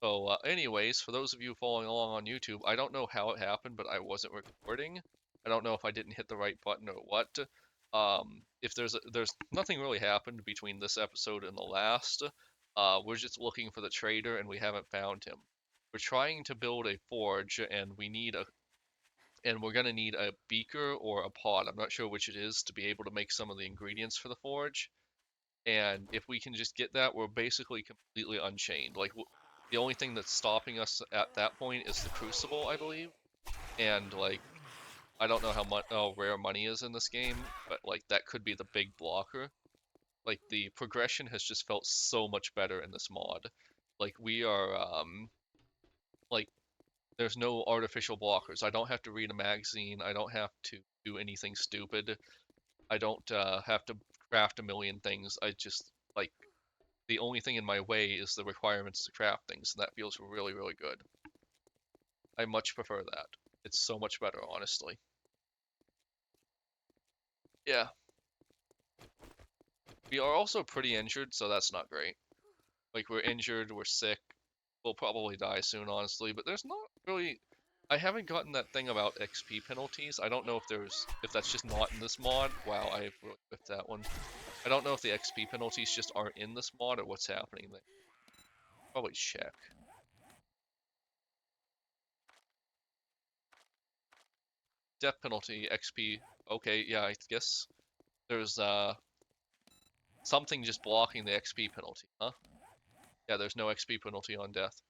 So, anyways, for those of you following along on YouTube, I don't know how it happened, but I wasn't recording. I don't know if I didn't hit the right button or what. If there's nothing really happened between this episode and the last. We're just looking for the trader and we haven't found him. We're trying to build a forge and we're gonna need a beaker or a pot. I'm not sure which it is to be able to make some of the ingredients for the forge. And if we can just get that, we're basically completely unchained. Like the only thing that's stopping us at that point is the crucible, I believe. And like I don't know how rare money is in this game, but like that could be the big blocker. Like the progression has just felt so much better in this mod. Like we are like there's no artificial blockers. I don't have to read a magazine. I don't have to do anything stupid. I don't have to craft a million things. I just like the only thing in my way is the requirements to craft things, and that feels really, really good. I much prefer that. It's so much better, honestly. Yeah. We are also pretty injured, so that's not great. Like, we're injured, we're sick, we'll probably die soon, honestly, but there's not really... I haven't gotten that thing about XP penalties. I don't know if that's just not in this mod. Wow, I really whipped that one. I don't know if the XP penalties just aren't in this mod or what's happening there. Probably check. Death penalty, XP. Okay, yeah, I guess there's something just blocking the XP penalty, huh? Yeah, there's no XP penalty on death.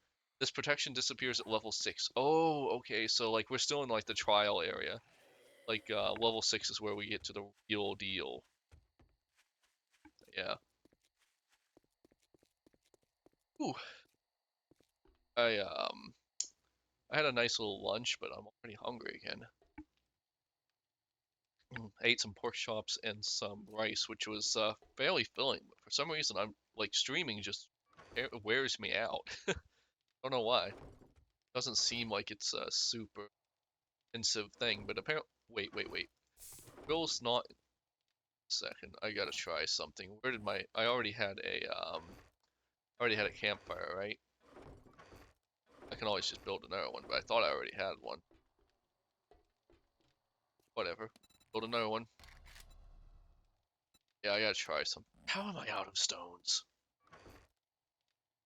This protection disappears at level 6. Oh, okay, so like we're still in like the trial area. Like level 6 is where we get to the real deal. Yeah. Ooh. I I had a nice little lunch, but I'm already hungry again. I ate some pork chops and some rice, which was fairly filling. But for some reason, I'm like streaming just wears me out. Don't know why. Doesn't seem like it's a super intensive thing, but apparently, wait. Bill's not. Second, I gotta try something. Where did my? I already had a campfire, right? I can always just build another one, but I thought I already had one. Whatever. Build another one. Yeah, I gotta try some. How am I out of stones?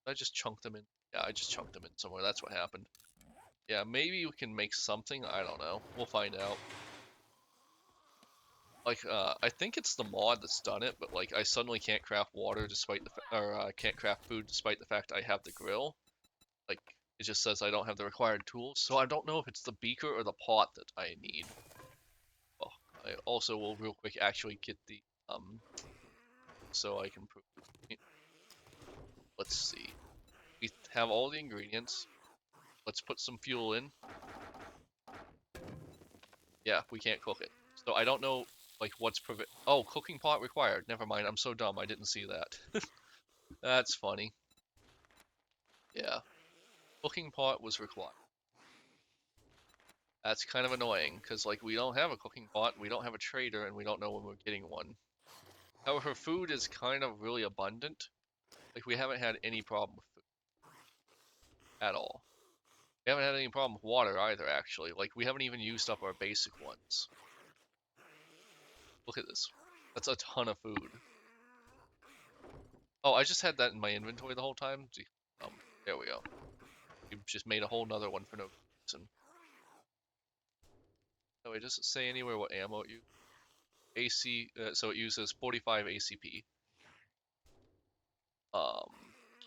Did I just chunk them in? Yeah, I just chunked them in somewhere. That's what happened. Yeah, maybe we can make something. I don't know. We'll find out. Like, I think it's the mod that's done it, but like, I suddenly can't craft water despite can't craft food despite the fact I have the grill. Like, it just says I don't have the required tools, so I don't know if it's the beaker or the pot that I need. Well, I also will real quick actually get the, so I can prove it. Let's see. We have all the ingredients. Let's put some fuel in. Yeah, we can't cook it. So I don't know, like, oh, cooking pot required. Never mind, I'm so dumb, I didn't see that. That's funny. Yeah, cooking pot was required. That's kind of annoying, because, like, we don't have a cooking pot, we don't have a trader, and we don't know when we're getting one. However, food is kind of really abundant. Like, we haven't had any problem with food at all. We haven't had any problem with water either, actually. Like, we haven't even used up our basic ones. Look at this. That's a ton of food. Oh, I just had that in my inventory the whole time. Um, there we go. You just made a whole nother one for no reason. Oh, it doesn't say anywhere what ammo it uses. So it uses 45 ACP. Um,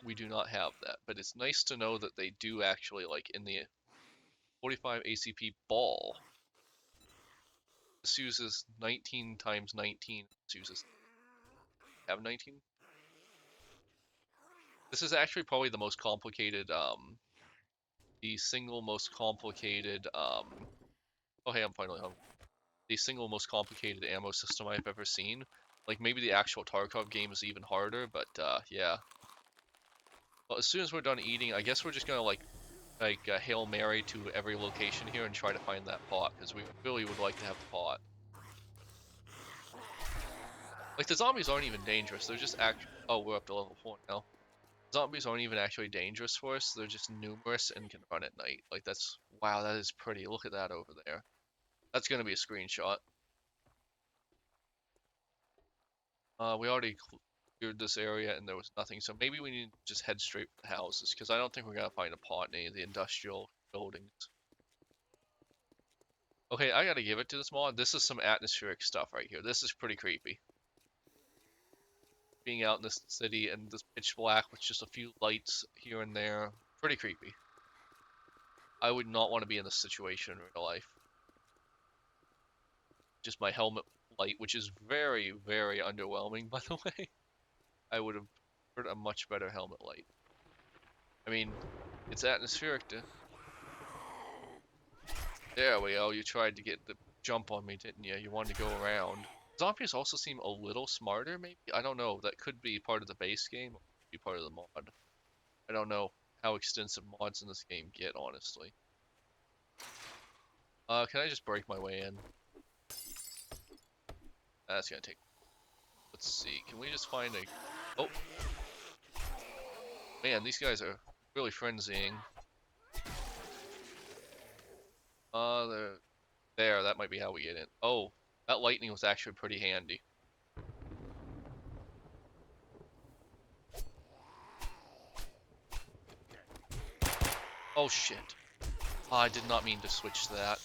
we do not have that, but it's nice to know that they do actually, like, in the 45 ACP ball. This uses 19 times 19. This uses have 19. This is actually probably the most complicated, the single most complicated, oh hey, I'm finally home. The single most complicated ammo system I've ever seen. Like, maybe the actual Tarkov game is even harder, but, yeah. Well, as soon as we're done eating, I guess we're just gonna, like Hail Mary to every location here and try to find that pot, because we really would like to have the pot. Like, the zombies aren't even dangerous, they're just oh, we're up to level 4 now. Zombies aren't even actually dangerous for us. They're just numerous and can run at night. Like that's wow, that is pretty. Look at that over there. That's gonna be a screenshot. We already cleared this area and there was nothing, so maybe we need to just head straight for the houses because I don't think we're gonna find a pot in any of the industrial buildings. Okay, I gotta give it to this mod. This is some atmospheric stuff right here. This is pretty creepy. Being out in this city and this pitch black with just a few lights here and there. Pretty creepy. I would not want to be in this situation in real life. Just my helmet light, which is very, very underwhelming, by the way. I would have preferred a much better helmet light. I mean, it's atmospheric to... There we go, you tried to get the jump on me, didn't you? You wanted to go around. Zombies also seem a little smarter, maybe? I don't know, that could be part of the base game, or be part of the mod. I don't know how extensive mods in this game get, honestly. Can I just break my way in? That's gonna take... Let's see, can we just find a... Oh! Man, these guys are really frenzying. There, that might be how we get in. Oh, that lightning was actually pretty handy. Oh shit. Oh, I did not mean to switch that.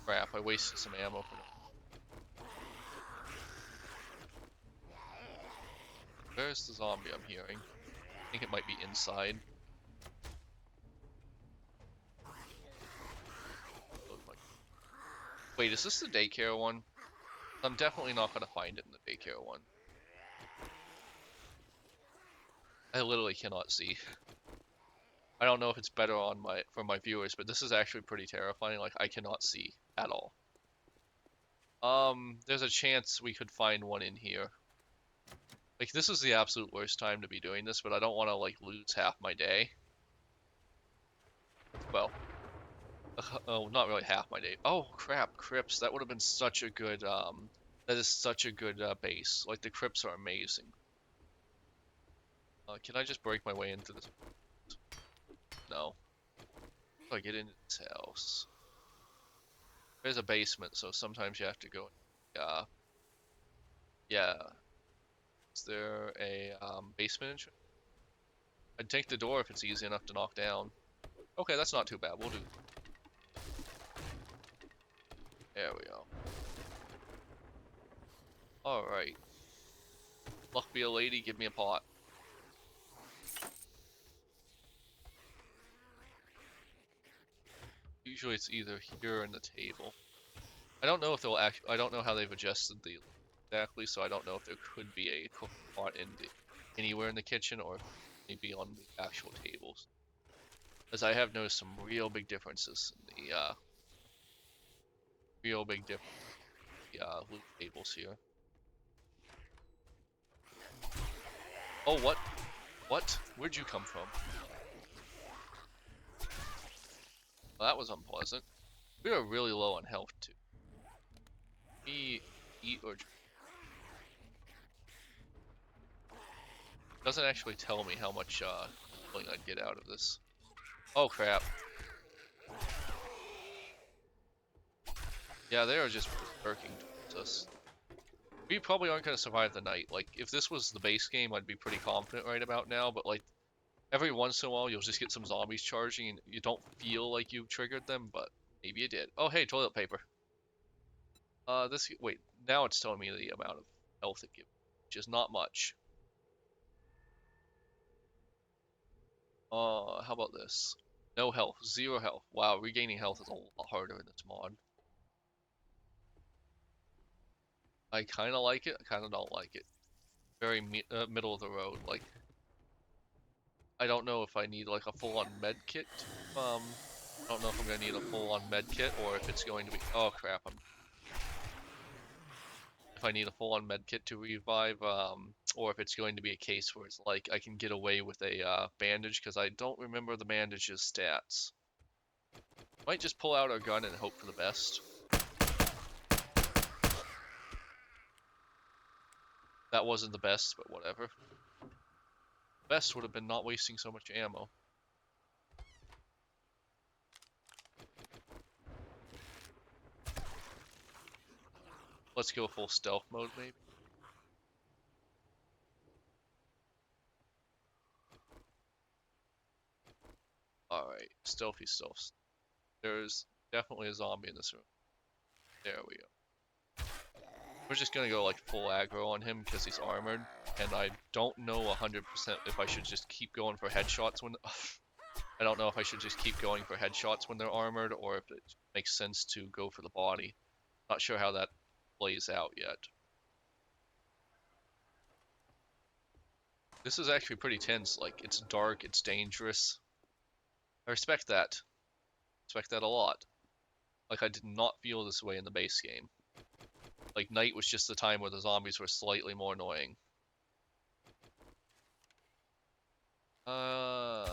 Crap, I wasted some ammo for that. Where's the zombie I'm hearing? I think it might be inside. Wait, is this the daycare one? I'm definitely not gonna find it in the daycare one. I literally cannot see. I don't know if it's better on for my viewers, but this is actually pretty terrifying. Like, I cannot see at all. There's a chance we could find one in here. Like, this is the absolute worst time to be doing this, but I don't want to, like, lose half my day. Well, oh, not really half my day. Oh, crap, crypts. That would have been such a good, that is such a good, base. Like, the crypts are amazing. Can I just break my way into this? No. How do I get into this house? There's a basement, so sometimes you have to go, yeah. Is there a, basement entrance? I'd take the door if it's easy enough to knock down. Okay, that's not too bad. We'll do. There we go. Alright. Luck be a lady, give me a pot. Usually it's either here or in the table. I don't know if they'll I don't know how they've adjusted the exactly, so I don't know if there could be a cooking pot anywhere in the kitchen or maybe on the actual tables. As I have noticed some real big differences in the loot tables here. Oh, what? What? Where'd you come from? Well, that was unpleasant. We are really low on health too. Eat or drink. Doesn't actually tell me how much healing I'd get out of this. Oh crap. Yeah, they are just berserking towards us. We probably aren't going to survive the night. Like, if this was the base game, I'd be pretty confident right about now, but like, every once in a while you'll just get some zombies charging and you don't feel like you triggered them, but maybe you did. Oh hey, toilet paper. Wait, now it's telling me the amount of health it gives, which is not much. How about this? No health, 0 health. Wow, regaining health is a lot harder in this mod. I kind of like it, I kind of don't like it. Very middle of the road. Like, I don't know if I need like a full-on med kit. I don't know if I'm gonna need a full-on med kit or if it's going to be. Oh crap! If I need a full-on med kit to revive, or if it's going to be a case where it's like I can get away with a bandage because I don't remember the bandage's stats. Might just pull out our gun and hope for the best. That wasn't the best, but whatever. Best would have been not wasting so much ammo. Let's go full stealth mode, maybe. Alright, stealthy stealth. There's definitely a zombie in this room. There we go. We're just gonna go like full aggro on him because he's armored, and I don't know 100% if I should just keep going for headshots when... I don't know if I should just keep going for headshots when they're armored, or if it makes sense to go for the body. Not sure how that plays out yet. This is actually pretty tense. Like, it's dark, it's dangerous. I respect that. Respect that a lot. Like, I did not feel this way in the base game. Like, night was just the time where the zombies were slightly more annoying. I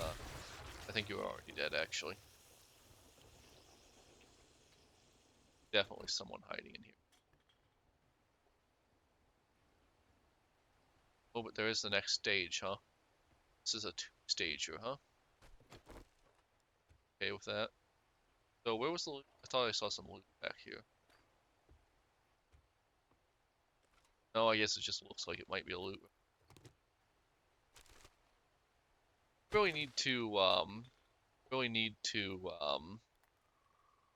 think you were already dead, actually. Definitely someone hiding in here. Oh, but there is the next stage, huh? This is a two-stager, huh? Okay with that. So where was the loot? I thought I saw some loot back here. No, I guess it just looks like it might be a loot. Really need to,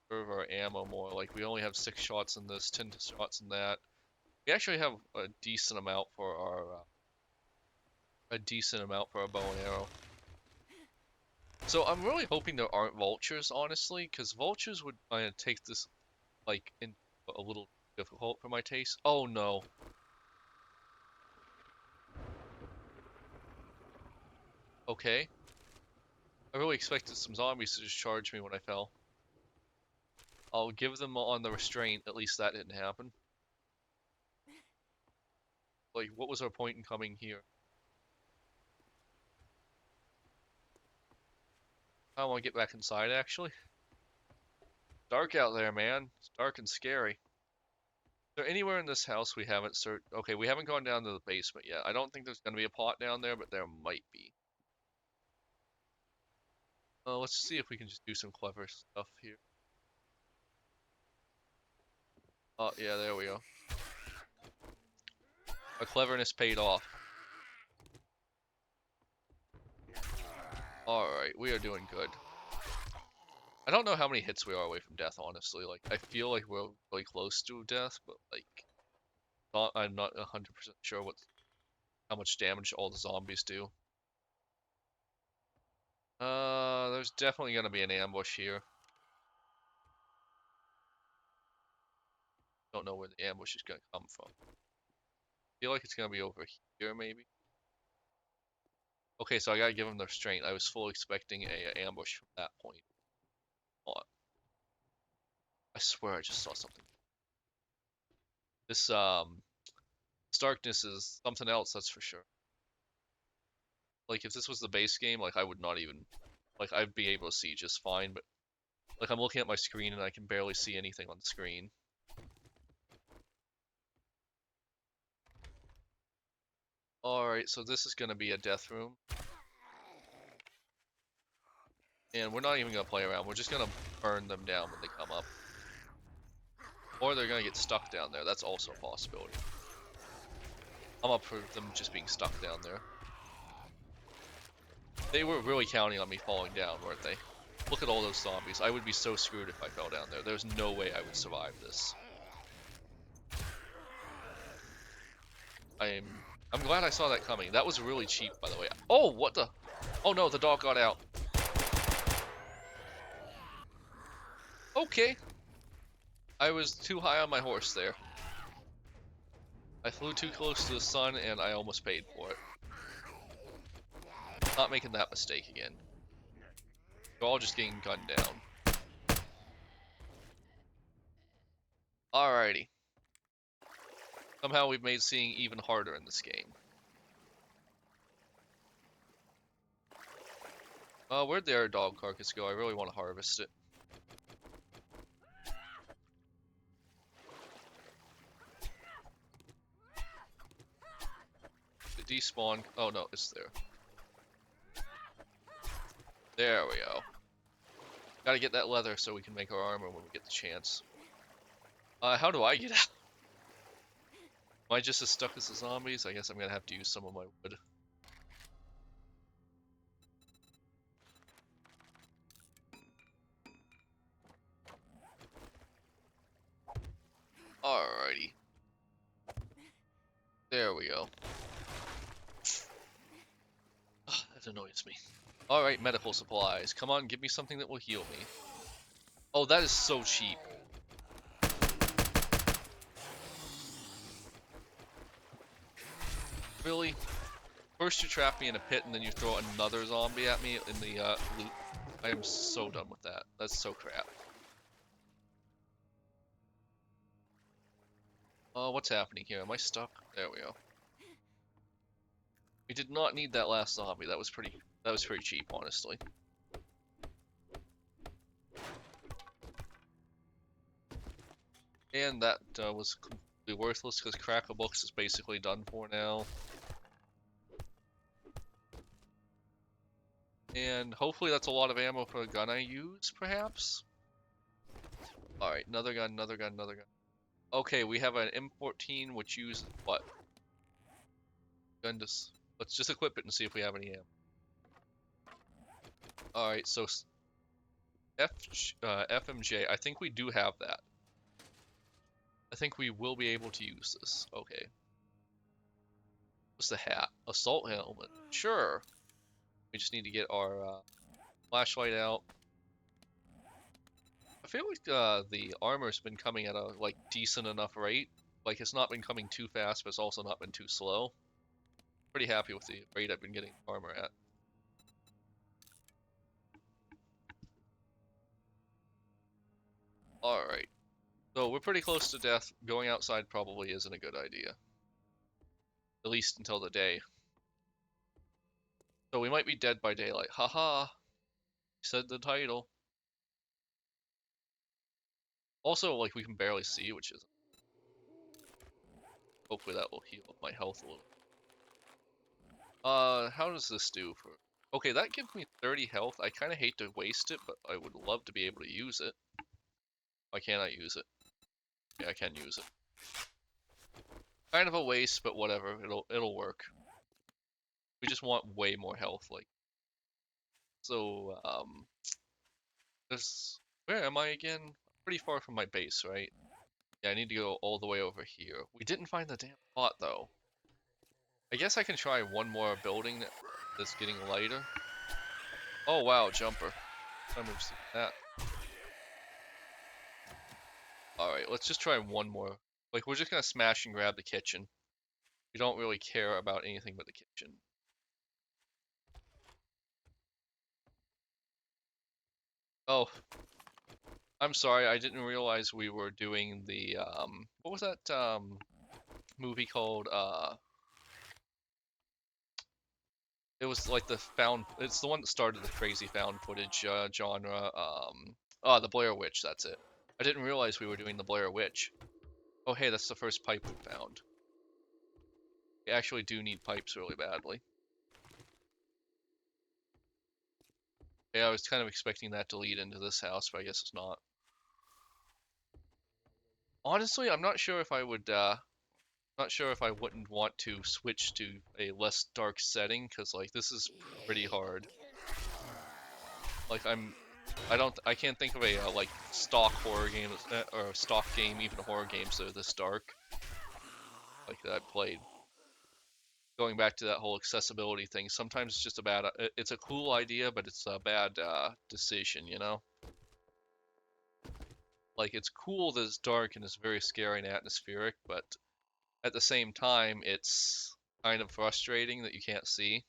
preserve our ammo more. Like, we only have 6 shots in this, 10 shots in that. We actually have a decent amount for our, bow and arrow. So I'm really hoping there aren't vultures, honestly, because vultures would kind of take this, like, in a little difficult for my taste. Oh no. Okay. I really expected some zombies to just charge me when I fell. I'll give them on the restraint, at least that didn't happen. Like, what was our point in coming here? I want to get back inside, actually. Dark out there, man. It's dark and scary. Is there anywhere in this house we haven't searched? Okay, we haven't gone down to the basement yet. I don't think there's going to be a pot down there, but there might be. Let's see if we can just do some clever stuff here. Oh, yeah, there we go. Our cleverness paid off. Alright, we are doing good. I don't know how many hits we are away from death, honestly. Like, I feel like we're really close to death, but, like, I'm not 100% sure how much damage all the zombies do. There's definitely gonna be an ambush here. Don't know where the ambush is gonna come from. Feel like it's gonna be over here, maybe. Okay, so I gotta give them the restraint. I was fully expecting a ambush from that point. Hold on. I swear I just saw something. This darkness is something else, that's for sure. Like, if this was the base game, like, I would not even, like, I'd be able to see just fine, but, like, I'm looking at my screen and I can barely see anything on the screen. Alright, so this is gonna be a death room. And we're not even gonna play around, we're just gonna burn them down when they come up. Or they're gonna get stuck down there, that's also a possibility. I'm up for them just being stuck down there. They were really counting on me falling down, weren't they? Look at all those zombies. I would be so screwed if I fell down there. There's no way I would survive this. I'm glad I saw that coming. That was really cheap, by the way. Oh, what the? Oh no, the dog got out. Okay. I was too high on my horse there. I flew too close to the sun and I almost paid for it. Not making that mistake again. They're all just getting gunned down. Alrighty. Somehow we've made seeing even harder in this game. Where'd the other dog carcass go? I really want to harvest it. despawn. Oh no, it's there. There we go. Gotta get that leather so we can make our armor when we get the chance. How do I get out? Am I just as stuck as the zombies? I guess I'm gonna have to use some of my wood. Alrighty. There we go. Ugh, that annoys me. Alright, medical supplies. Come on, give me something that will heal me. Oh, that is so cheap. Really? First you trap me in a pit and then you throw another zombie at me in the loot. I am so done with that. That's so crap. What's happening here? Am I stuck? There we go. We did not need that last zombie. That was pretty cheap, honestly. And that was completely worthless because Crack-a-Books is basically done for now. And hopefully that's a lot of ammo for a gun I use, perhaps? Alright, another gun, another gun, another gun. Okay, we have an M14 which uses what? Let's just equip it and see if we have any ammo. Alright, so FMJ, I think we do have that. I think we will be able to use this. Okay. What's the hat? Assault helmet. Sure. We just need to get our flashlight out. I feel like the armor's been coming at a like decent enough rate. Like it's not been coming too fast, but it's also not been too slow. Pretty happy with the rate I've been getting armor at. Alright. So we're pretty close to death. Going outside probably isn't a good idea. At least until the day. So we might be dead by daylight. Haha. Said the title. Also, like, we can barely see, which is... Hopefully that will heal up my health a little. How does this do for... Okay, that gives me 30 health. I kind of hate to waste it, but I would love to be able to use it. Why can't I use it? Yeah, I can use it. Kind of a waste, but whatever. It'll work. We just want way more health, like... So, where am I again? Pretty far from my base, right? Yeah, I need to go all the way over here. We didn't find the damn pot, though. I guess I can try one more building that's getting lighter. Oh, wow, jumper. I've never seen that. Alright, let's just try one more. Like, we're just gonna smash and grab the kitchen. We don't really care about anything but the kitchen. Oh, I'm sorry, I didn't realize we were doing the, what was that, movie called, it was like it's the one that started the crazy found footage, genre, the Blair Witch, that's it. I didn't realize we were doing the Blair Witch. Oh hey, that's the first pipe we found. We actually do need pipes really badly. Yeah, I was kind of expecting that to lead into this house, but I guess it's not. Honestly, I'm not sure if I would, not sure if I wouldn't want to switch to a less dark setting, because, like, this is pretty hard. Like, I can't think of a, like, stock horror game, or stock game, even horror games that are this dark. Like, that I've played. Going back to that whole accessibility thing, sometimes it's just a bad, it's a cool idea, but it's a bad, decision, you know? Like, it's cool that it's dark and it's very scary and atmospheric, but at the same time, it's kind of frustrating that you can't see.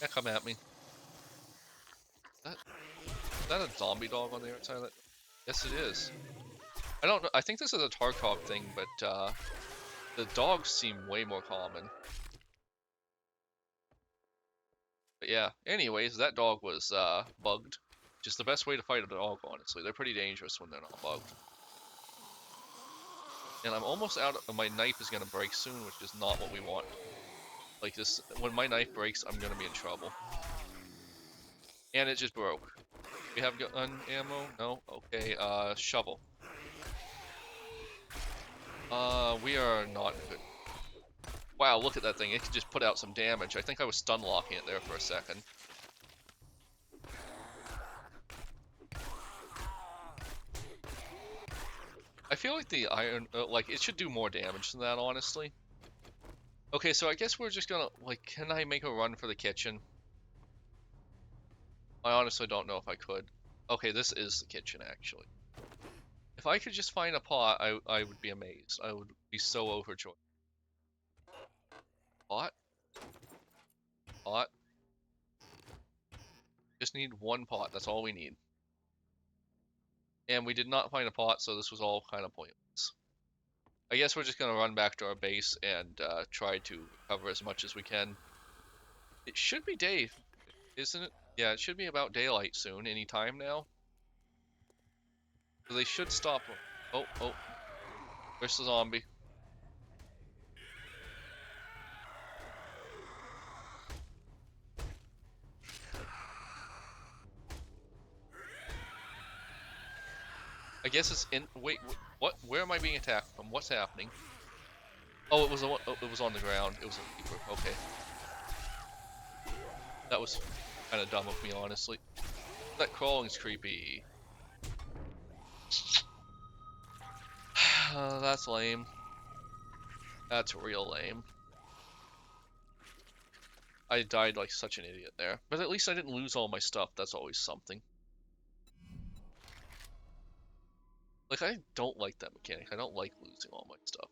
Yeah, come at me. Is that a zombie dog on the outside of that? Yes, it is. I don't know. I think this is a Tarkov thing, but the dogs seem way more common. But yeah, anyways, that dog was bugged. Just the best way to fight a dog, honestly. They're pretty dangerous when they're not bugged. And I'm almost out of, my knife is gonna break soon, which is not what we want. Like this, when my knife breaks, I'm gonna be in trouble. And it just broke. We have gun ammo? No? Okay, shovel. We are not in a good. Wow, look at that thing. It could just put out some damage. I think I was stun locking it there for a second. I feel like the iron, like, it should do more damage than that, honestly. Okay, so I guess we're just gonna, like, can I make a run for the kitchen? I honestly don't know if I could. Okay, this is the kitchen, actually. If I could just find a pot, I would be amazed. I would be so overjoyed. Pot? Pot? Just need one pot, that's all we need. And we did not find a pot, so this was all kind of pointless. I guess we're just gonna run back to our base and try to recover as much as we can. It should be day, isn't it? Yeah, it should be about daylight soon, any time now. So they should stop. Oh, oh, there's the zombie. I guess it's in. Wait, what? Where am I being attacked from? What's happening? Oh, it was it was on the ground. It was a creeper. Okay, that was kind of dumb of me, honestly. That crawling's creepy. That's lame. That's real lame. I died like such an idiot there, but at least I didn't lose all my stuff. That's always something. Like, I don't like that mechanic. I don't like losing all my stuff.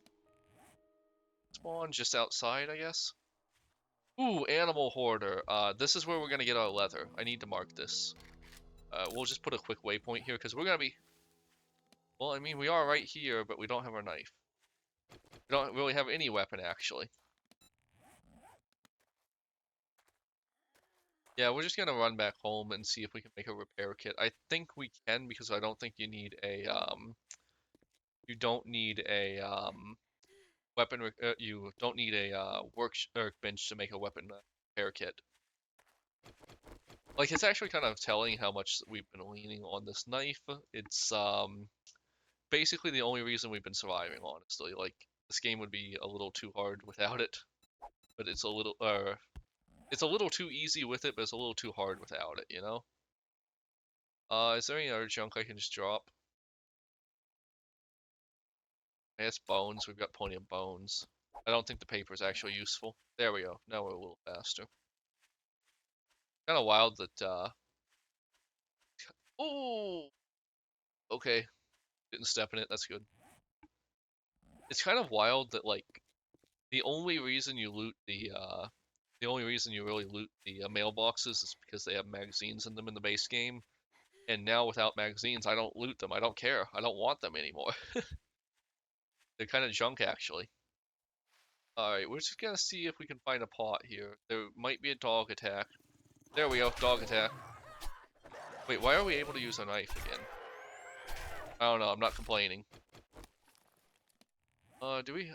Spawn just outside, I guess. Ooh, animal hoarder. This is where we're gonna get our leather. I need to mark this. We'll just put a quick waypoint here because we're gonna be. Well, I mean, we are right here, but we don't have our knife. We don't really have any weapon actually. Yeah, we're just gonna run back home and see if we can make a repair kit. I think we can because I don't think you need a you don't need a you don't need a workbench to make a weapon repair kit. Like, it's actually kind of telling how much we've been leaning on this knife. It's basically the only reason we've been surviving, honestly. Like, this game would be a little too hard without it, but it's a little too easy with it, but it's a little too hard without it, you know? Is there any other junk I can just drop? I guess bones. We've got plenty of bones. I don't think the paper is actually useful. There we go. Now we're a little faster. Kind of wild that, oh, okay. Didn't step in it. That's good. It's kind of wild that, like, the only reason you loot the only reason you really loot the mailboxes is because they have magazines in them in the base game. And now without magazines, I don't loot them. I don't care. I don't want them anymore. They're kind of junk, actually. Alright, we're just gonna see if we can find a pot here. There might be a dog attack. There we go, dog attack. Wait, why are we able to use a knife again? I don't know, I'm not complaining. Do we?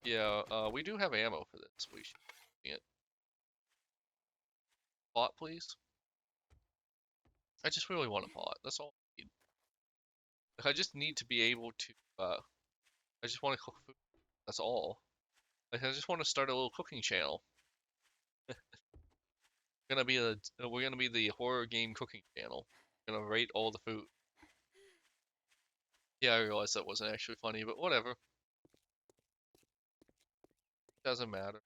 Yeah, we do have ammo for this. We should get pot, please. I just really want a pot. That's all I need. Like, I just need to be able to, I just want to cook food. That's all. Like, I just want to start a little cooking channel. We're gonna be the horror game cooking channel. We're gonna rate all the food. Yeah, I realized that wasn't actually funny, but whatever. Doesn't matter.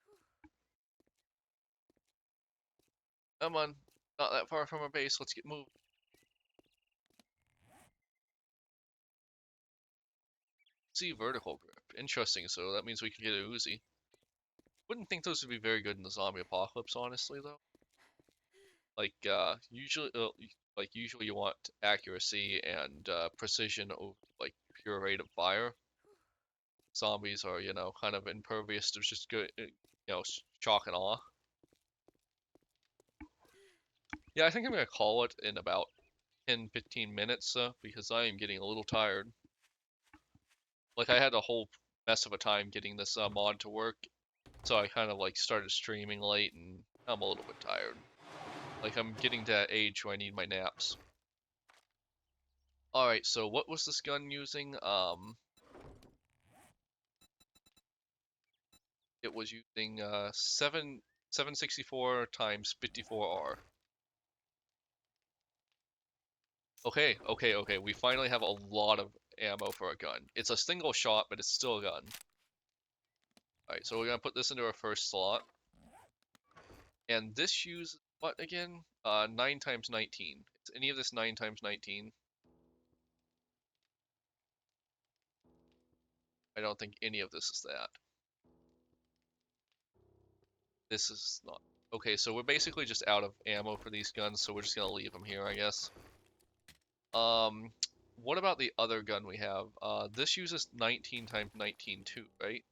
Come on, not that far from our base. Let's get moving. See, vertical grip. Interesting. So that means we can get a Uzi. Wouldn't think those would be very good in the zombie apocalypse, honestly, though. Like, usually you want accuracy and precision over like pure rate of fire. Zombies are, kind of impervious to just good, shock and awe. Yeah, I think I'm gonna call it in about 10, 15 minutes, because I am getting a little tired. Like I had a whole mess of a time getting this mod to work, so I kind of like started streaming late, and I'm a little bit tired. Like I'm getting to that age where I need my naps. All right, so what was this gun using? It was using 764 times 54R. Okay, okay, okay. We finally have a lot of ammo for a gun. It's a single shot, but it's still a gun. Alright, so we're gonna put this into our first slot. And this uses what again? 9 times 19. Is any of this 9 times 19? I don't think any of this is that. This is not. Okay, so we're basically just out of ammo for these guns, so we're just gonna leave them here, I guess. Um, what about the other gun we have? This uses 19 times 19 too, right?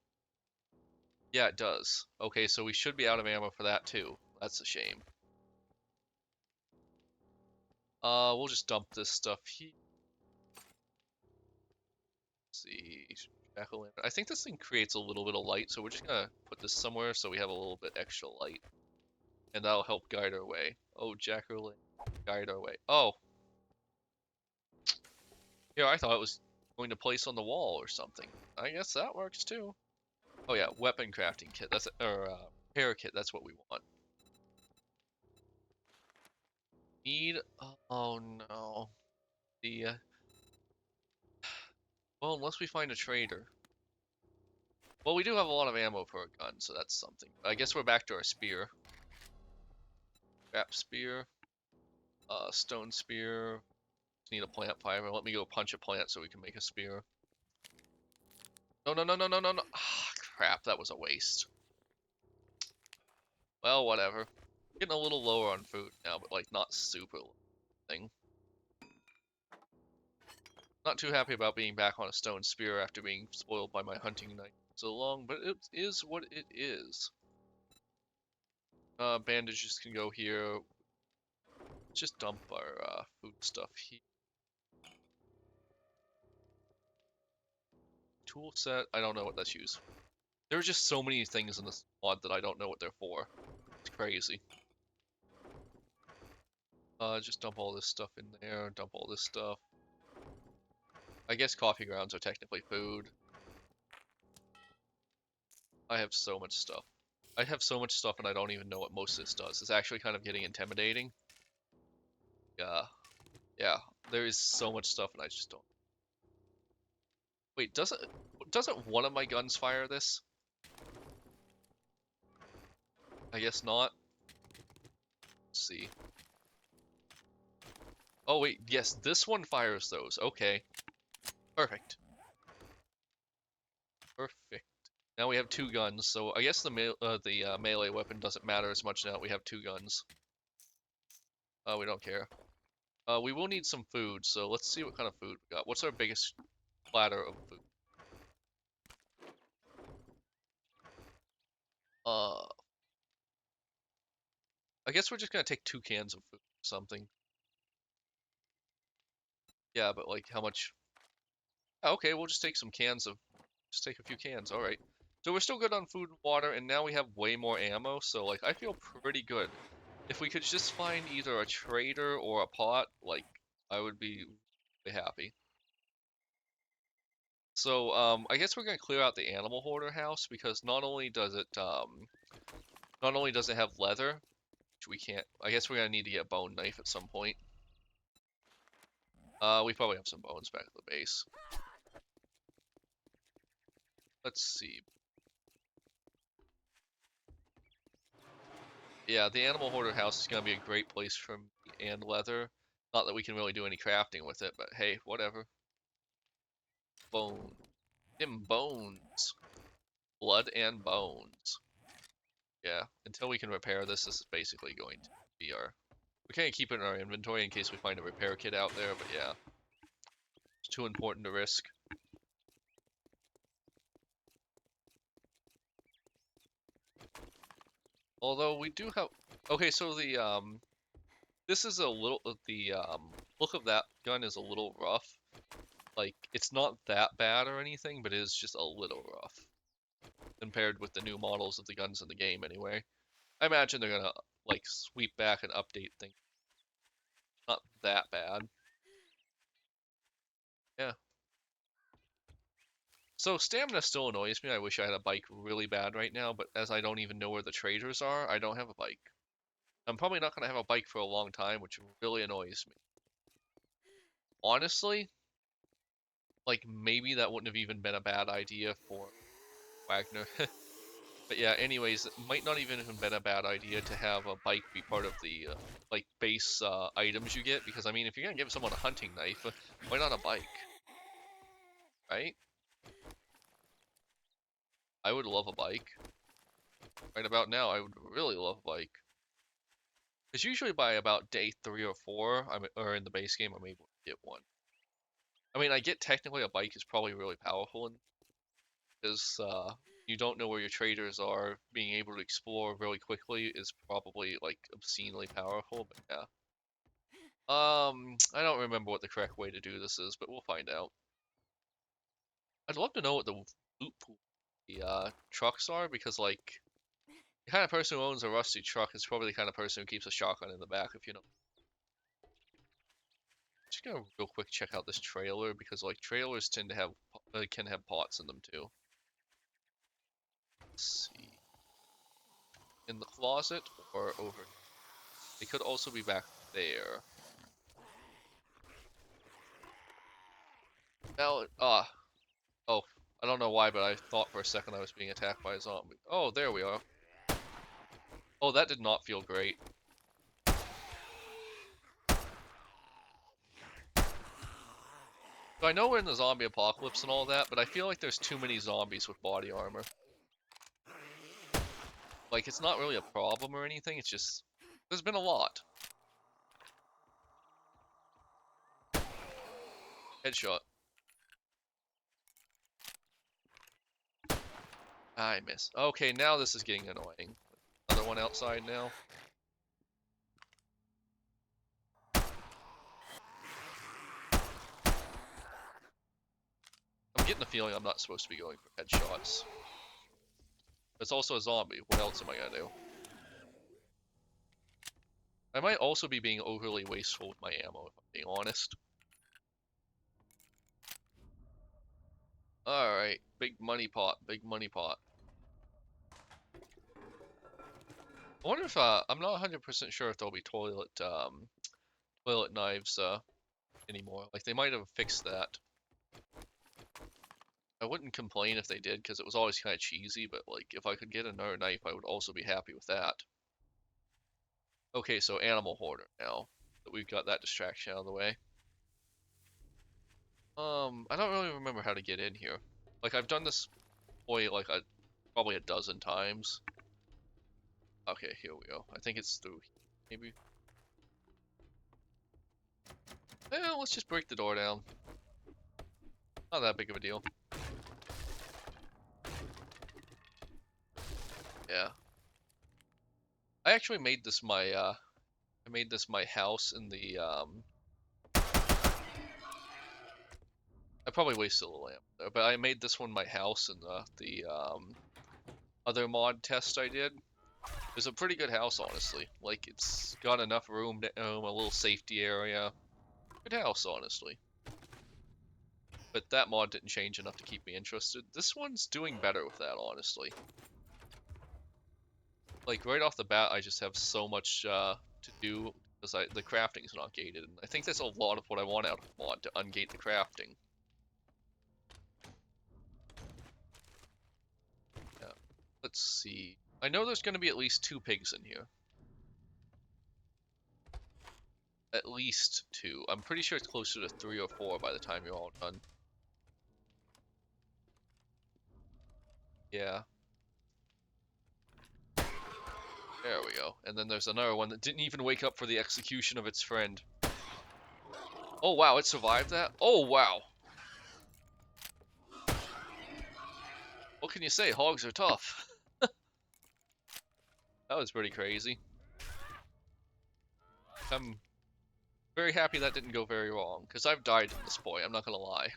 Yeah, it does. Okay, so we should be out of ammo for that too. That's a shame. We'll just dump this stuff here. Let's see. Jack-o'-lantern. I think this thing creates a little bit of light, so we're just gonna put this somewhere so we have a little bit extra light. And that'll help guide our way. Oh, jack-o'-lantern. Guide our way. Oh! Yeah, I thought it was going to place on the wall or something. I guess that works too. Oh yeah, weapon crafting kit. That's or repair kit. That's what we want. Need. Oh no. The well, unless we find a trader. Well, we do have a lot of ammo for a gun, so that's something. I guess we're back to our spear. Scrap spear. Stone spear. Just need a plant fiber. Let me go punch a plant so we can make a spear. No, no, no, no, no, no, no. Ah, crap, that was a waste. Well, whatever. Getting a little lower on food now, but like not super low thing. Not too happy about being back on a stone spear after being spoiled by my hunting knife so long, but it is what it is. Bandages can go here. Let's just dump our food stuff here. Tool set, I don't know what that's used. There are just so many things in this mod that I don't know what they're for. It's crazy. Just dump all this stuff in there, dump all this stuff. I guess coffee grounds are technically food. I have so much stuff. I have so much stuff and I don't even know what most of this does. It's actually kind of getting intimidating. Yeah. Yeah. There is so much stuff and I just don't. Wait, doesn't one of my guns fire this? I guess not. Let's see. Oh wait, yes, this one fires those. Okay. Perfect. Perfect. Now we have two guns, so I guess the melee weapon doesn't matter as much now that we have two guns. We don't care. We will need some food, so let's see what kind of food we got. What's our biggest platter of food? Uh, I guess we're just gonna take 2 cans of food or something. Yeah, but like how much? Okay, we'll just take some cans of, just take a few cans, alright. So we're still good on food and water, and now we have way more ammo, so like I feel pretty good. If we could just find either a trader or a pot, like I would be really happy. So I guess we're gonna clear out the animal hoarder house because not only does it have leather, which we can't. I guess we're gonna need to get a bone knife at some point. We probably have some bones back at the base. Let's see. Yeah, the animal hoarder house is gonna be a great place for meat and leather. Not that we can really do any crafting with it, but hey, whatever. Bone. Them bones. Blood and bones. Yeah, until we can repair this, this is basically going to be our... We can't keep it in our inventory in case we find a repair kit out there, but yeah. It's too important to risk. Although we do have... Okay, so this is a little... The look of that gun is a little rough. Like, It's not that bad or anything, but it is just a little rough compared with the new models of the guns in the game anyway. I imagine they're gonna like sweep back and update things. Not that bad. Yeah. So stamina still annoys me. I wish I had a bike really bad right now, but as I don't even know where the traders are, I don't have a bike. I'm probably not gonna have a bike for a long time, which really annoys me. Honestly, like maybe that wouldn't have even been a bad idea for Wagner. But yeah, anyways, it might not even have been a bad idea to have a bike be part of the like base items you get, because I mean, if you're gonna give someone a hunting knife, why not a bike, right? I would love a bike. Right about now, I would really love a bike. Because usually by about day 3 or 4, or in the base game, I'm able to get one. I mean, I get technically a bike is probably really powerful, because you don't know where your traders are. Being able to explore really quickly is probably like obscenely powerful, but yeah. I don't remember what the correct way to do this is, but we'll find out. I'd love to know what the loot pool, the trucks are, because like the kind of person who owns a rusty truck is probably the kind of person who keeps a shotgun in the back, if you know. Just gonna real quick check out this trailer, because like trailers tend to have can have pots in them too. Let's see, in the closet or over. They could also be back there. Now, oh, I don't know why, but I thought for a second I was being attacked by a zombie. Oh, there we are. Oh, that did not feel great. So I know we're in the zombie apocalypse and all that, but I feel like there's too many zombies with body armor. Like, it's not really a problem or anything, it's just, there's been a lot. Headshot. I miss. Okay, now this is getting annoying. Another one outside now. I'm getting the feeling I'm not supposed to be going for headshots. It's also a zombie. What else am I gonna do? I might also be being overly wasteful with my ammo, if I'm being honest. Alright, big money pot, big money pot. I wonder if, I'm not 100% sure if there'll be toilet knives, anymore. Like, they might have fixed that. I wouldn't complain if they did, because it was always kind of cheesy, but, like, if I could get another knife, I would also be happy with that. Okay, so Animal Hoarder now, that we've got that distraction out of the way. I don't really remember how to get in here. Like, I've done this like probably a dozen times. Okay, here we go. I think it's through maybe. Eh, let's just break the door down. Not that big of a deal. Yeah. I actually made this my house in the I probably wasted a little ammo there, but I made this one my house in the other mod test I did. It's a pretty good house, honestly. Like, it's got enough room to a little safety area. Good house, honestly. But that mod didn't change enough to keep me interested. This one's doing better with that, honestly. Like, right off the bat, I just have so much to do, because the crafting's not gated. And I think that's a lot of what I want out of the mod, to ungate the crafting. Yeah. Let's see. I know there's going to be at least 2 pigs in here. At least 2. I'm pretty sure it's closer to 3 or 4 by the time you're all done. Yeah. There we go. And then there's another one that didn't even wake up for the execution of its friend. Oh wow, it survived that? Oh wow. What can you say? Hogs are tough. That was pretty crazy. I'm very happy that didn't go very wrong, because I've died in this boy, I'm not gonna lie.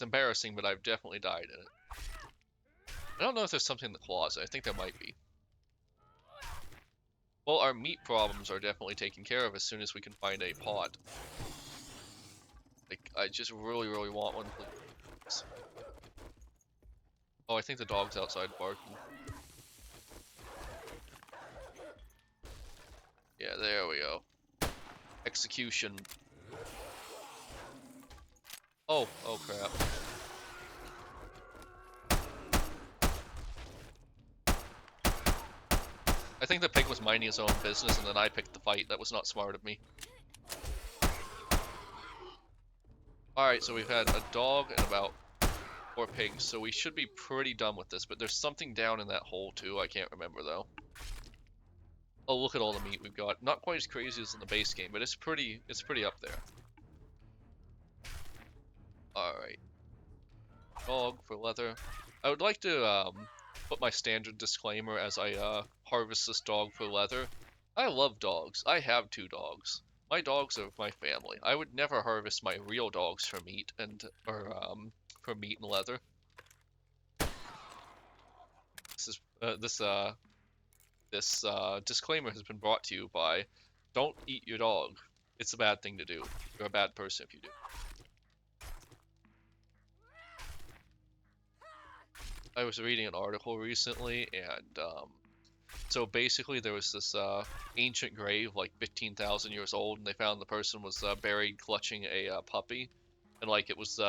It's embarrassing, but I've definitely died in it. I don't know if there's something in the closet. I think there might be. Well, our meat problems are definitely taken care of as soon as we can find a pot. Like, I just really, really want one, please. Oh, I think the dog's outside barking. Yeah, there we go. Execution. Oh crap. I think the pig was minding his own business and then I picked the fight. That was not smart of me. Alright, so we've had a dog and about 4 pigs, so we should be pretty done with this, but there's something down in that hole too, I can't remember though. Oh, look at all the meat we've got. Not quite as crazy as in the base game, but it's pretty up there. Alright. Dog for leather. I would like to put my standard disclaimer as I harvest this dog for leather. I love dogs. I have 2 dogs. My dogs are my family. I would never harvest my real dogs for meat and for meat and leather. This disclaimer has been brought to you by don't eat your dog. It's a bad thing to do. You're a bad person if you do. I was reading an article recently, and so basically there was this ancient grave, like 15,000 years old, and they found the person was buried clutching a puppy, and like it was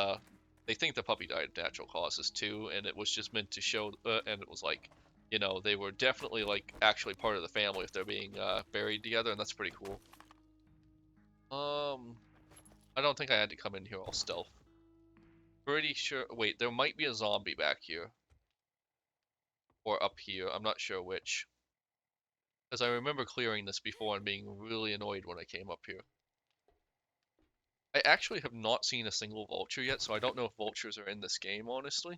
they think the puppy died of natural causes too, and it was just meant to show, and it was like, you know, they were definitely like actually part of the family if they're being buried together, and that's pretty cool. I don't think I had to come in here all stealth. Pretty sure. Wait, there might be a zombie back here. Or up here. I'm not sure which. As I remember clearing this before and being really annoyed when I came up here. I actually have not seen a single vulture yet, so I don't know if vultures are in this game, honestly.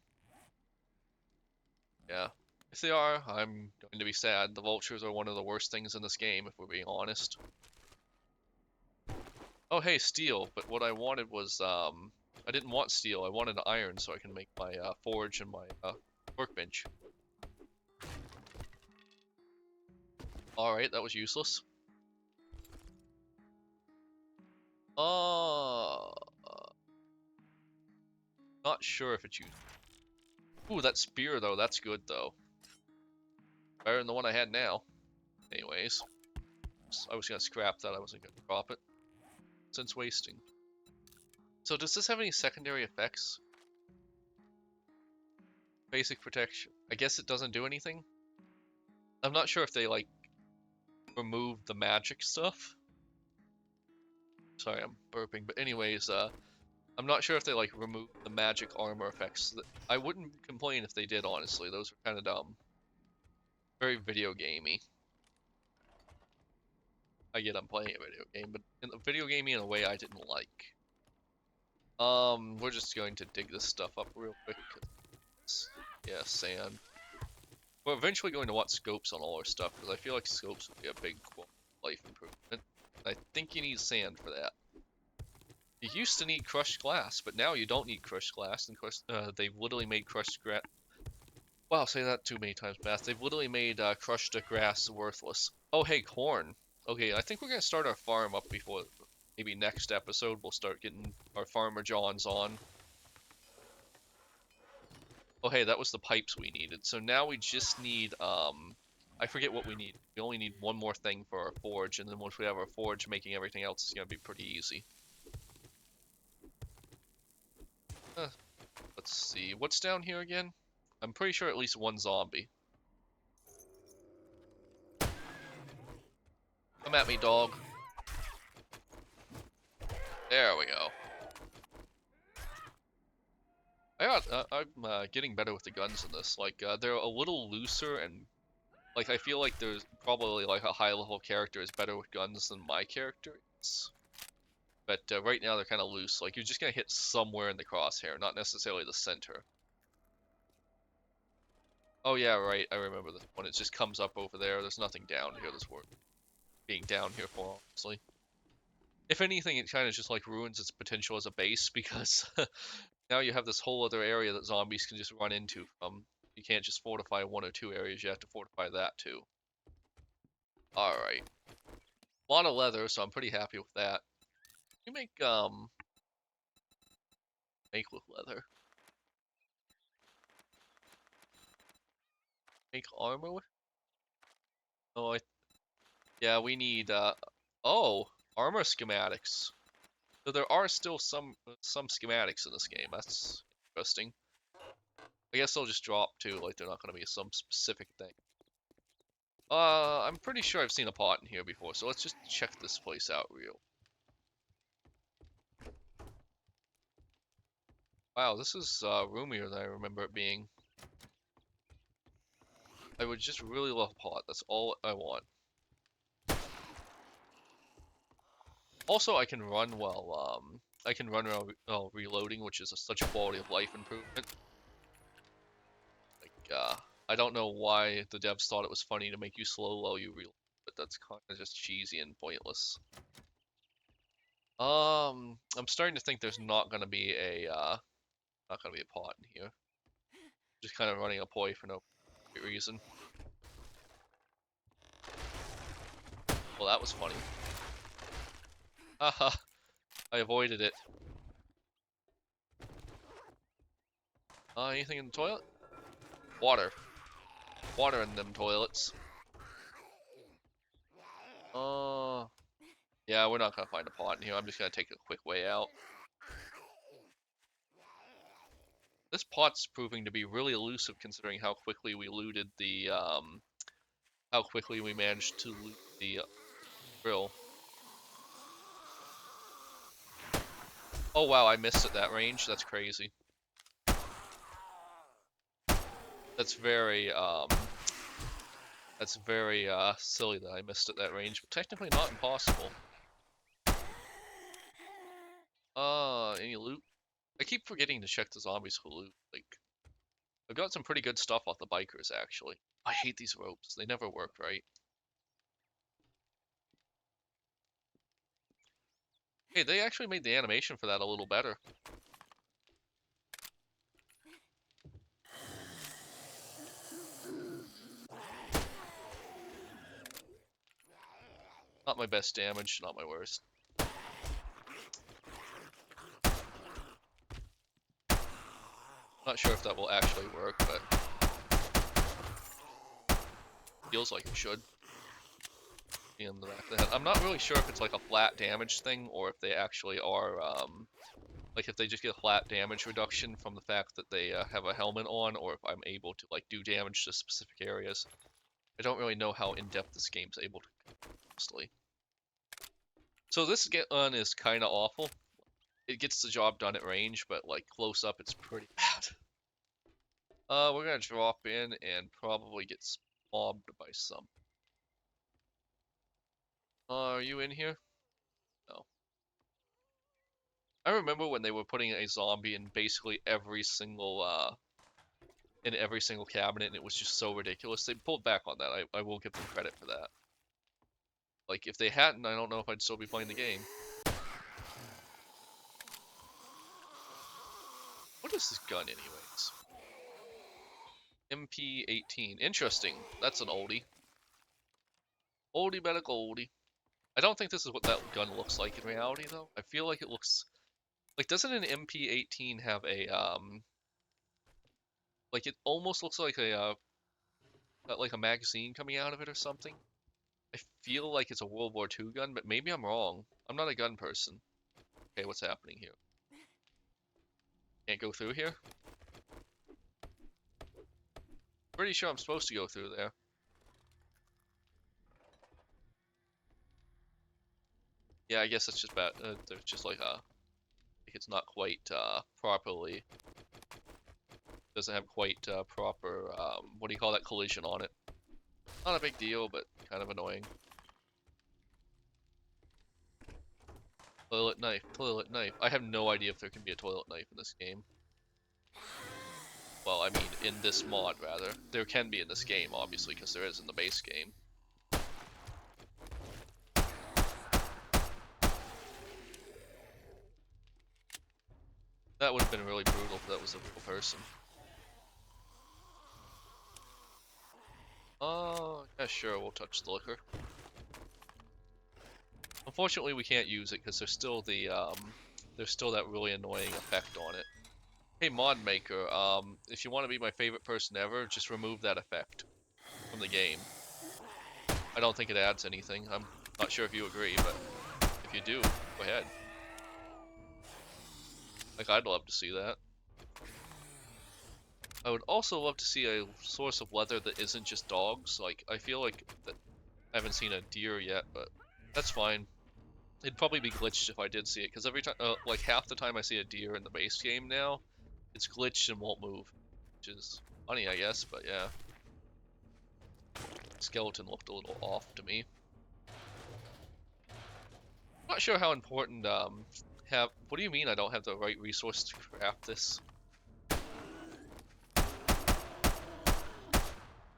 Yeah. If they are, I'm going to be sad. The vultures are one of the worst things in this game, if we're being honest. Oh, hey, steel. But what I wanted was, I didn't want steel. I wanted iron so I can make my forge and my workbench. Alright, that was useless. Uh, not sure if it's useful. Ooh, that spear though, that's good though. Better than the one I had now. Anyways, I was gonna scrap that, I wasn't gonna drop it. Since wasting. So does this have any secondary effects? Basic protection. I guess it doesn't do anything? I'm not sure if they like remove the magic stuff. Sorry, I'm burping, but anyways, I'm not sure if they like remove the magic armor effects. I wouldn't complain if they did, honestly. Those are kind of dumb. Very video gamey. I get I'm playing a video game, but in a video gamey in a way I didn't like. We're just going to dig this stuff up real quick. Yeah, sand. We're eventually going to want scopes on all our stuff, because I feel like scopes would be a big life improvement. I think you need sand for that. You used to need crushed glass, but now you don't need crushed glass, and they've literally made crushed grass. Wow, say that too many times, Math. They've literally made crushed grass worthless. Oh, hey, corn. Okay, I think we're gonna start our farm up before maybe next episode. We'll start getting our Farmer Johns on. Oh, hey, that was the pipes we needed. So now we just need, I forget what we need. We only need one more thing for our forge, and then once we have our forge, making everything else is gonna be pretty easy. Let's see, what's down here again? I'm pretty sure at least one zombie. Come at me, dog. There we go. I'm getting better with the guns in this. Like, they're a little looser, and like I feel like there's probably like a high-level character is better with guns than my character is. But right now they're kind of loose. Like you're just gonna hit somewhere in the crosshair, not necessarily the center. Oh yeah, right. I remember this one. It just comes up over there. There's nothing down here that's worth being down here for, honestly. If anything, it kind of just like ruins its potential as a base because Now you have this whole other area that zombies can just run into from. You can't just fortify 1 or 2 areas, you have to fortify that too. Alright. A lot of leather, so I'm pretty happy with that. You make with leather. Make armor with? Oh, yeah, we need, oh, armor schematics. So there are still some schematics in this game. That's interesting. I guess they'll just drop too, like they're not going to be some specific thing. I'm pretty sure I've seen a pot in here before, so let's just check this place out real. Wow, this is roomier than I remember it being. I would just really love a pot. That's all I want. Also, I can run while reloading, which is such a quality of life improvement. Like, I don't know why the devs thought it was funny to make you slow while you reload, but that's kind of just cheesy and pointless. I'm starting to think there's not gonna be a pot in here. Just kind of running a ploy for no reason. Well, that was funny. Haha, I avoided it. Anything in the toilet? Water. Water in them toilets. Yeah, we're not gonna find a pot in here. I'm just gonna take a quick way out. This pot's proving to be really elusive considering how quickly we looted the, how quickly we managed to loot the grill. Oh wow, I missed at that range. That's crazy. That's very silly that I missed at that range, but technically not impossible. Any loot? I keep forgetting to check the zombies for loot. Like, I've got some pretty good stuff off the bikers, actually. I hate these ropes. They never work right. Hey, they actually made the animation for that a little better. Not my best damage, not my worst. Not sure if that will actually work, but feels like it should. In the back of the head. I'm not really sure if it's like a flat damage thing or if they actually are, like if they just get a flat damage reduction from the fact that they have a helmet on, or if I'm able to like do damage to specific areas. I don't really know how in-depth this game's able to, honestly. So this gun is kind of awful. It gets the job done at range, but like close up, it's pretty bad. We're gonna drop in and probably get mobbed by some. Are you in here? No. I remember when they were putting a zombie in basically every single cabinet, and it was just so ridiculous. They pulled back on that. I will give them credit for that. Like, if they hadn't, I don't know if I'd still be playing the game. What is this gun, anyways? MP18. Interesting. That's an oldie. Oldie but a goldie. I don't think this is what that gun looks like in reality, though. I feel like it looks... Like, doesn't an MP18 have a, like, it almost looks like a magazine coming out of it or something? I feel like it's a World War II gun, but maybe I'm wrong. I'm not a gun person. Okay, what's happening here? Can't go through here? Pretty sure I'm supposed to go through there. Yeah, I guess it's just bad. There's just like it's not quite properly. Doesn't have quite proper what do you call that, collision on it. Not a big deal, but kind of annoying. Toilet knife, toilet knife. I have no idea if there can be a toilet knife in this game. Well, I mean, in this mod, rather. There can be in this game, obviously, because there is in the base game. That would have been really brutal if that was a real person. Yeah, sure, we'll touch the liquor. Unfortunately, we can't use it because there's still that really annoying effect on it. Hey, mod maker, if you want to be my favorite person ever, just remove that effect from the game. I don't think it adds anything. I'm not sure if you agree, but if you do, go ahead. Like, I'd love to see that. I would also love to see a source of leather that isn't just dogs. Like, I feel like that I haven't seen a deer yet, but that's fine. It'd probably be glitched if I did see it, because every time, like half the time I see a deer in the base game now, it's glitched and won't move, which is funny, I guess, but yeah. Skeleton looked a little off to me. Not sure how important, what do you mean I don't have the right resource to craft this?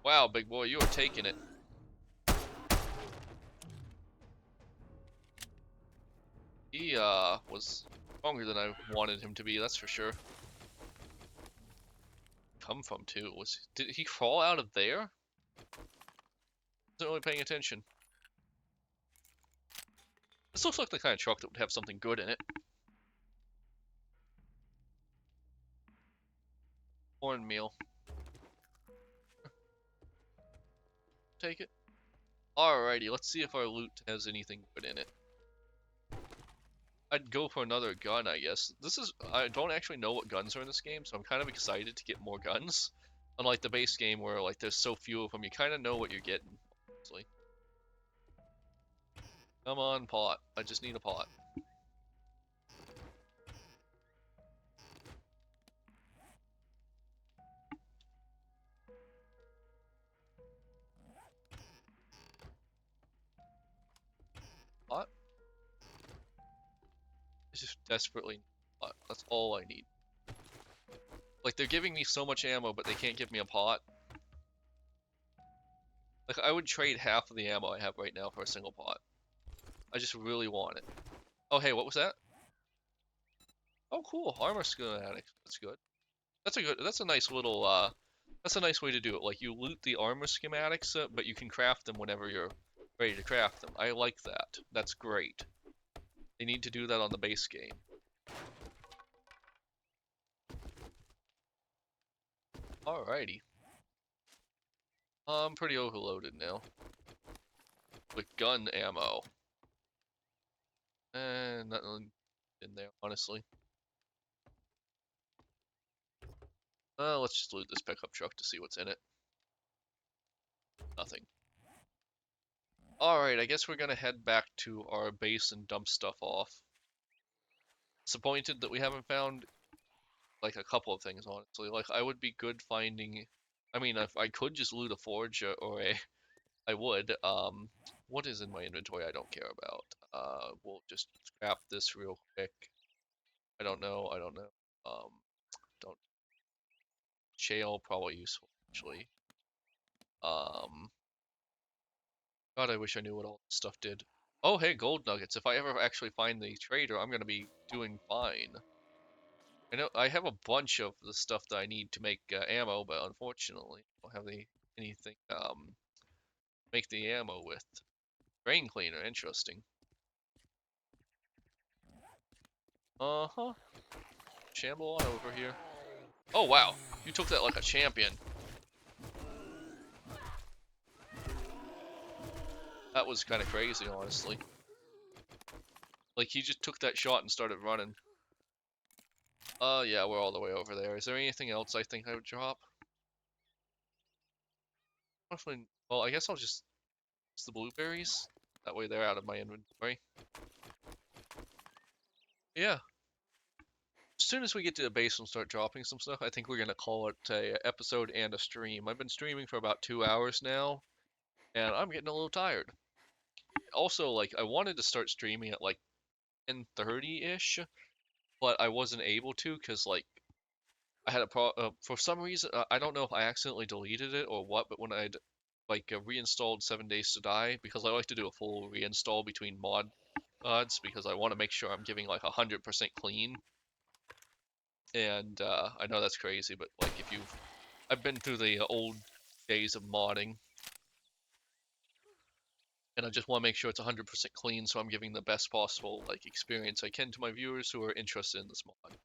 Wow, big boy, you are taking it. He, was stronger than I wanted him to be, that's for sure. Come from, too. Did he crawl out of there? Wasn't really paying attention. This looks like the kind of truck that would have something good in it. Cornmeal. Take it. Alrighty, let's see if our loot has anything good in it. I'd go for another gun, I guess. I don't actually know what guns are in this game, so I'm kind of excited to get more guns. Unlike the base game where, like, there's so few of them, you kind of know what you're getting, honestly. Come on, pot. I just need a pot. Pot? I just desperately need a pot. That's all I need. Like, they're giving me so much ammo, but they can't give me a pot. Like, I would trade half of the ammo I have right now for a single pot. I just really want it. Oh, hey, what was that? Oh, cool. Armor schematics. That's good. That's a nice little, that's a nice way to do it. Like, you loot the armor schematics, but you can craft them whenever you're ready to craft them. I like that. That's great. They need to do that on the base game. Alrighty. I'm pretty overloaded now. With gun ammo. And nothing in there, honestly. Let's just loot this pickup truck to see what's in it. Nothing. Alright, I guess we're gonna head back to our base and dump stuff off. Disappointed that we haven't found, like, a couple of things, honestly. Like, I would be good finding... I mean, if I could just loot a forge or a... I would. What is in my inventory I don't care about? We'll just scrap this real quick. I don't know. Don't... Shale, probably useful, actually. Um, God, I wish I knew what all this stuff did. Oh, hey, gold nuggets. If I ever actually find the trader, I'm gonna be doing fine. I know I have a bunch of the stuff that I need to make ammo, but unfortunately, I don't have anything make the ammo with. Grain cleaner, interesting. Uh-huh. Shamble on over here. Oh wow, you took that like a champion. That was kind of crazy, honestly. Like he just took that shot and started running. Yeah, we're all the way over there. Is there anything else I think I would drop? Well, I guess I'll just use the blueberries. That way they're out of my inventory. Yeah. As soon as we get to the base and start dropping some stuff, I think we're gonna call it a episode and a stream. I've been streaming for about 2 hours now, and I'm getting a little tired. Also, like, I wanted to start streaming at like 10:30-ish, but I wasn't able to because like I had for some reason I don't know if I accidentally deleted it or what, but when I'd like reinstalled 7 Days to Die, because I like to do a full reinstall between mods because I want to make sure I'm giving like 100% clean. And I know that's crazy, but like I've been through the old days of modding, and I just want to make sure it's 100% clean, so I'm giving the best possible like experience I can to my viewers who are interested in this mod.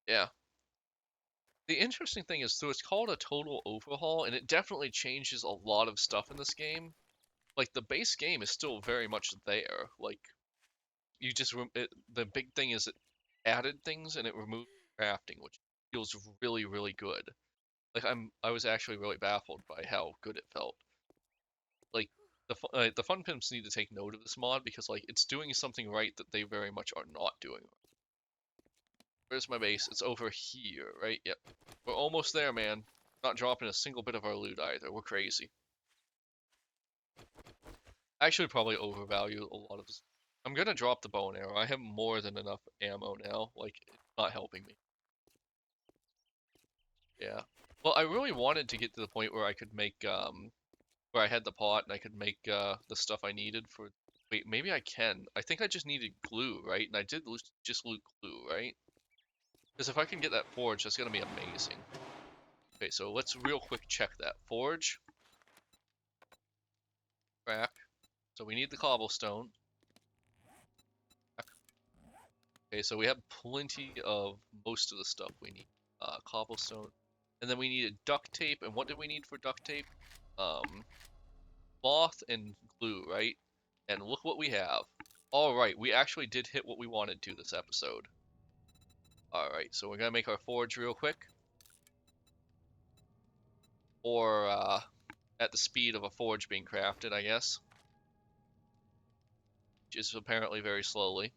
Yeah. The interesting thing is, so it's called a total overhaul, and it definitely changes a lot of stuff in this game. Like the base game is still very much there. Like you just the big thing is it added things and it removed crafting, which feels really really good. Like I was actually really baffled by how good it felt. Like the fun pimps need to take note of this mod because like it's doing something right that they very much are not doing. Where's my base? It's over here, right? Yep. We're almost there, man. Not dropping a single bit of our loot either. We're crazy. I actually probably overvalue a lot of this. I'm gonna drop the bow and arrow. I have more than enough ammo now. Like, it's not helping me. Yeah. Well, I really wanted to get to the point where I could make, where I had the pot and I could make, the stuff I needed for... Wait, maybe I can. I think I just needed glue, right? And I did just loot glue, right? Because if I can get that forge, that's gonna be amazing. Okay, so let's real quick check that. Forge. Crack. So we need the cobblestone. Okay, so we have plenty of most of the stuff we need. Cobblestone. And then we needed duct tape. And what did we need for duct tape? Um, Cloth and glue, right? And look what we have. Alright, we actually did hit what we wanted to this episode. Alright, so we're gonna make our forge real quick. Or, at the speed of a forge being crafted, I guess. Which is apparently very slowly.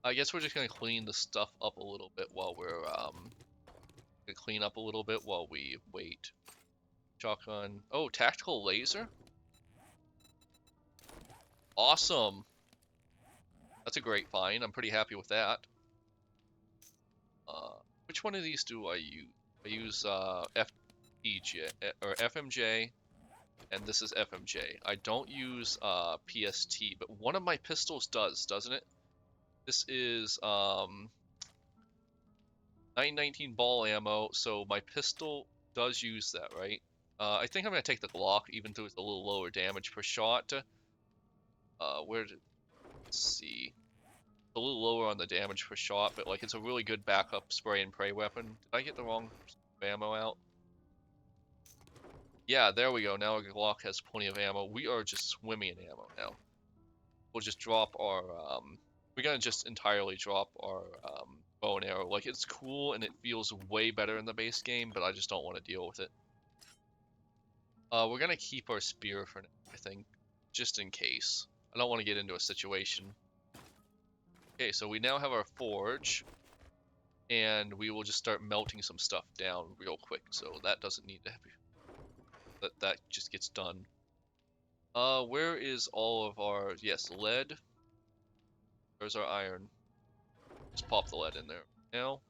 I guess we're just gonna clean the stuff up a little bit while we're, gonna clean up a little bit while we wait. Shotgun. Oh, tactical laser? Awesome. That's a great find. I'm pretty happy with that. Which one of these do I use? I use FPJ or FMJ, and this is FMJ. I don't use PST, but one of my pistols does, doesn't it? This is 919 ball ammo, so my pistol does use that, right? I think I'm gonna take the Glock, even though it's a little lower damage per shot. Let's see. A little lower on the damage per shot, but like it's a really good backup spray and pray weapon. Did I get the wrong ammo out? Yeah, there we go. Now our Glock has plenty of ammo. We are just swimming in ammo now. We'll just drop our, we're gonna just entirely drop our, bow and arrow. Like, it's cool and it feels way better in the base game, but I just don't want to deal with it. We're gonna keep our spear for now, I think, just in case. I don't want to get into a situation. Okay, so we now have our forge, and we will just start melting some stuff down real quick, so that doesn't need to happen. That just gets done. Where is all of our... Yes, lead. Where's our iron? Just pop the lead in there. Now,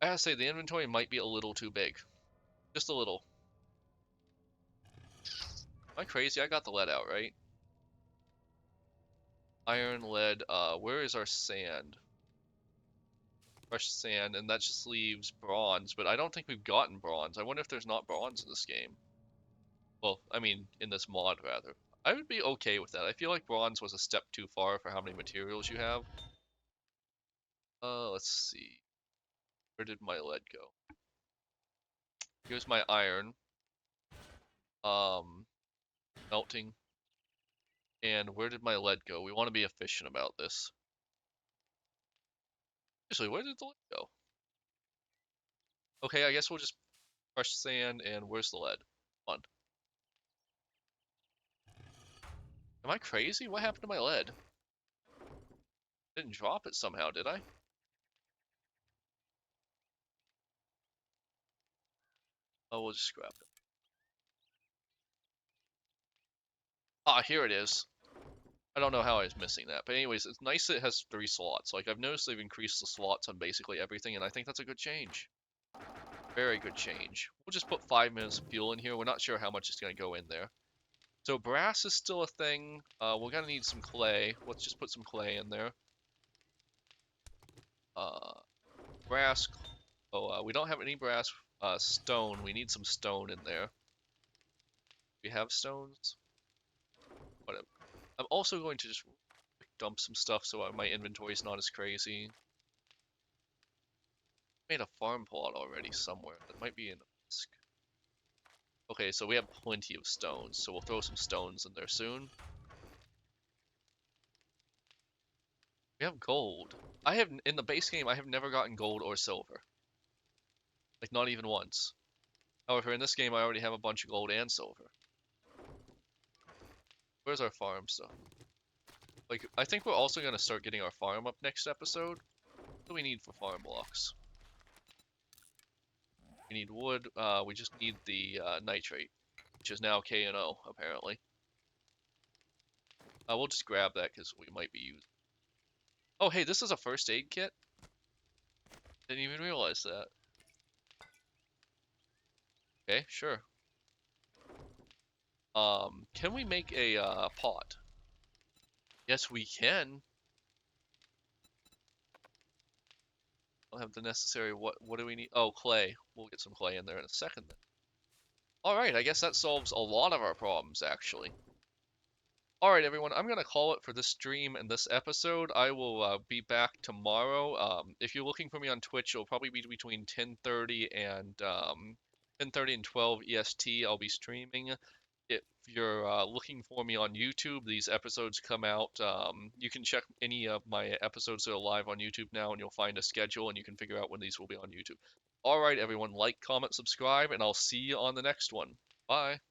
I gotta say, the inventory might be a little too big. Just a little. Am I crazy? I got the lead out, right? Iron, lead, where is our sand? Fresh sand, and that just leaves bronze, but I don't think we've gotten bronze. I wonder if there's not bronze in this game. Well, I mean, in this mod, rather. I would be okay with that. I feel like bronze was a step too far for how many materials you have. Let's see. Where did my lead go? Here's my iron. Um, Melting. And where did my lead go? We want to be efficient about this. Actually, where did the lead go? Okay, I guess we'll just crush sand, and where's the lead? Come on. Am I crazy? What happened to my lead? Didn't drop it somehow, did I? Oh, we'll just scrap it. Ah, here it is. I don't know how I was missing that. But anyways, it's nice that it has 3 slots. Like, I've noticed they've increased the slots on basically everything, and I think that's a good change. Very good change. We'll just put 5 minutes of fuel in here. We're not sure how much is going to go in there. So brass is still a thing. We're gonna need some clay. Let's just put some clay in there. Uh, brass. Oh, we don't have any brass. Stone. We need some stone in there. We have stones. Whatever. I'm also going to just dump some stuff so my inventory is not as crazy. Made a farm plot already somewhere. That might be in a disk. Okay, so we have plenty of stones, so we'll throw some stones in there soon. We have gold. I have in the base game I have never gotten gold or silver. Like not even once. However, in this game I already have a bunch of gold and silver. Where's our farm stuff? Like I think we're also gonna start getting our farm up next episode. What do we need for farm blocks? We need wood. We just need the nitrate, which is now K and O apparently. We'll just grab that because we might be using. Oh, hey, this is a first aid kit. Didn't even realize that. Okay, sure. Can we make a pot? Yes, we can. Don't have the necessary. What do we need? Oh, clay. We'll get some clay in there in a second then. All right, I guess that solves a lot of our problems actually. All right, everyone, I'm gonna call it for this stream and this episode. I will be back tomorrow. If you're looking for me on Twitch, it'll probably be between 10:30 and 10:30 and 12 EST. I'll be streaming. If you're looking for me on YouTube, these episodes come out. You can check any of my episodes that are live on YouTube now, and you'll find a schedule, and you can figure out when these will be on YouTube. All right, everyone, like, comment, subscribe, and I'll see you on the next one. Bye.